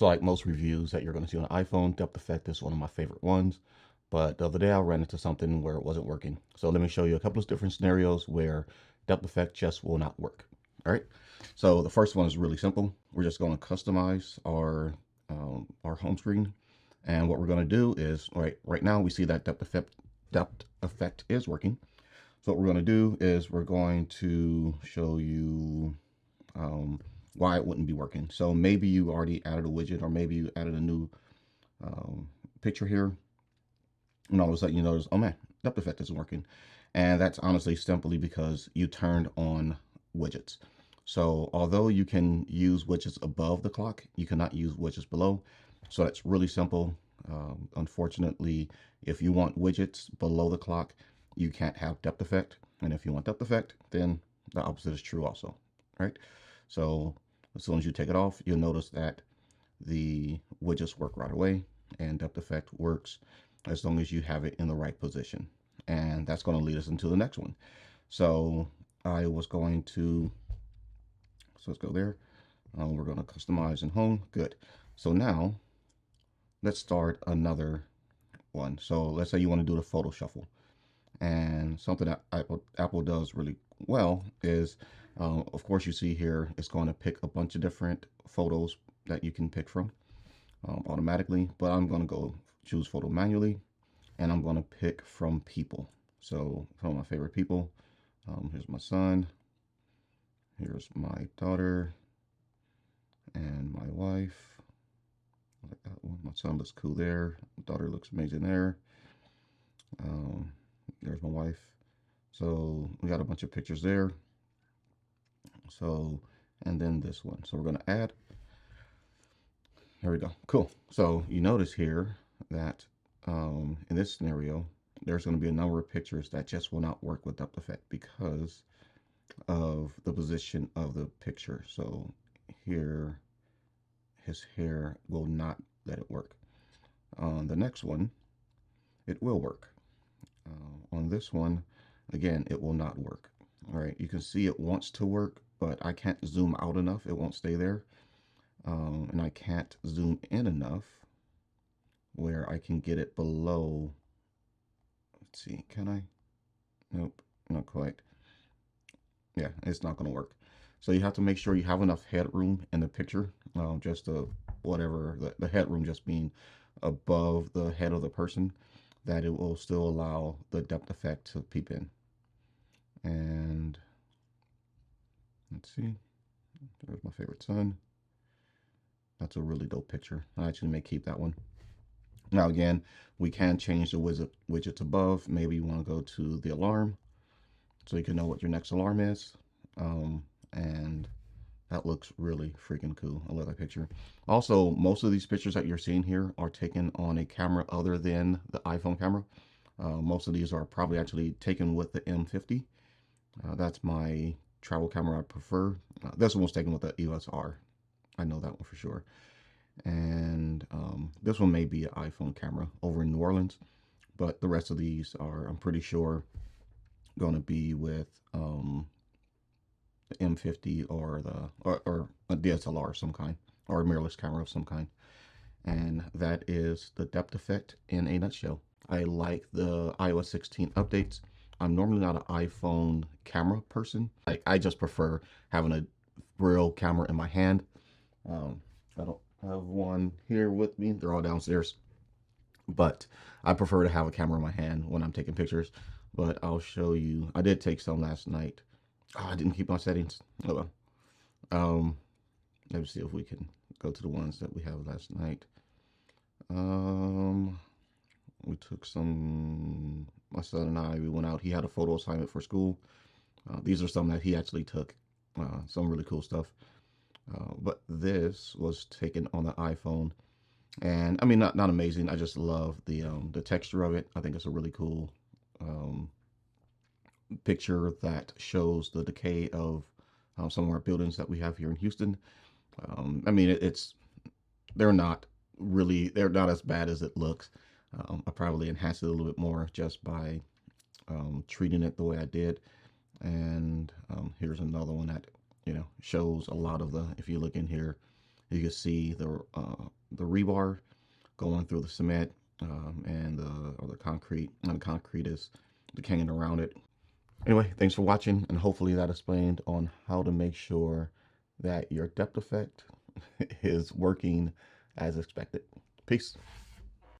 So like most reviews that you're going to see on an iPhone, depth effect is one of my favorite ones. But the other day I ran into something where it wasn't working. So let me show you a couple of different scenarios where depth effect just will not work. All right. So the first one is really simple. We're just going to customize our home screen. And what we're going to do is right now we see that depth effect is working. So what we're going to do is we're going to show you why it wouldn't be working. So maybe you already added a widget, or maybe you added a new picture here, and all of a sudden you notice, oh man, depth effect isn't working. And that's honestly simply because you turned on widgets. So although you can use widgets above the clock, you cannot use widgets below. So that's really simple. Unfortunately, if you want widgets below the clock, you can't have depth effect. And if you want depth effect, then the opposite is true also, right? So as soon as you take it off, you'll notice that the widgets work right away, and depth effect works as long as you have it in the right position. And that's going to lead us into the next one. So I was going to, so let's go there. We're going to customize in home. Good. So now let's start another one. So let's say you want to do the photo shuffle. And something that Apple does really well is, of course, you see here, it's going to pick a bunch of different photos that you can pick from automatically. But I'm going to go choose photo manually, and I'm going to pick from people. So some of my favorite people. Here's my son. Here's my daughter and my wife. I like that one. My son looks cool there. Daughter looks amazing there. There's my wife. So we got a bunch of pictures there. So, and then this one. So we're going to add. There we go. Cool. So you notice here that in this scenario, there's going to be a number of pictures that just will not work with depth effect because of the position of the picture. So here, his hair will not let it work. On the next one, it will work. On this one, again, it will not work. All right, you can see it wants to work, but I can't zoom out enough. It won't stay there. And I can't zoom in enough where I can get it below. Let's see, can I? Nope, not quite. Yeah, it's not going to work. So you have to make sure you have enough headroom in the picture, just whatever, the headroom just being above the head of the person, that it will still allow the depth effect to peep in. And let's see, there's my favorite son. That's a really dope picture. I actually may keep that one. Now again, we can change the widgets above. Maybe you want to go to the alarm so you can know what your next alarm is. And that looks really freaking cool. I love that picture. Also, most of these pictures that you're seeing here are taken on a camera other than the iPhone camera. Most of these are probably actually taken with the M50. That's my travel camera I prefer. This one was taken with the EOS R. I know that one for sure. And this one may be an iPhone camera over in New Orleans, but the rest of these are, I'm pretty sure, going to be with the M50 or a DSLR of some kind, or a mirrorless camera of some kind. And that is the depth effect in a nutshell. I like the iOS 16 updates. I'm normally not an iPhone camera person. Like, I just prefer having a real camera in my hand. I don't have one here with me. They're all downstairs. But I prefer to have a camera in my hand when I'm taking pictures. But I'll show you. I did take some last night. Oh, I didn't keep my settings. Oh well. Let me see if we can go to the ones that we have last night. We took some, my son and I, we went out. He had a photo assignment for school. These are some that he actually took. Some really cool stuff. But this was taken on the iPhone, and I mean, not amazing. I just love the texture of it. I think it's a really cool picture that shows the decay of some of our buildings that we have here in Houston. I mean, they're not as bad as it looks. I probably enhanced it a little bit more just by treating it the way I did. And here's another one that shows a lot of the, if you look in here, You can see the rebar going through the cement, and the concrete, and the concrete is decaying around it. Anyway, thanks for watching, and hopefully that explained on how to make sure that your depth effect is working as expected. Peace.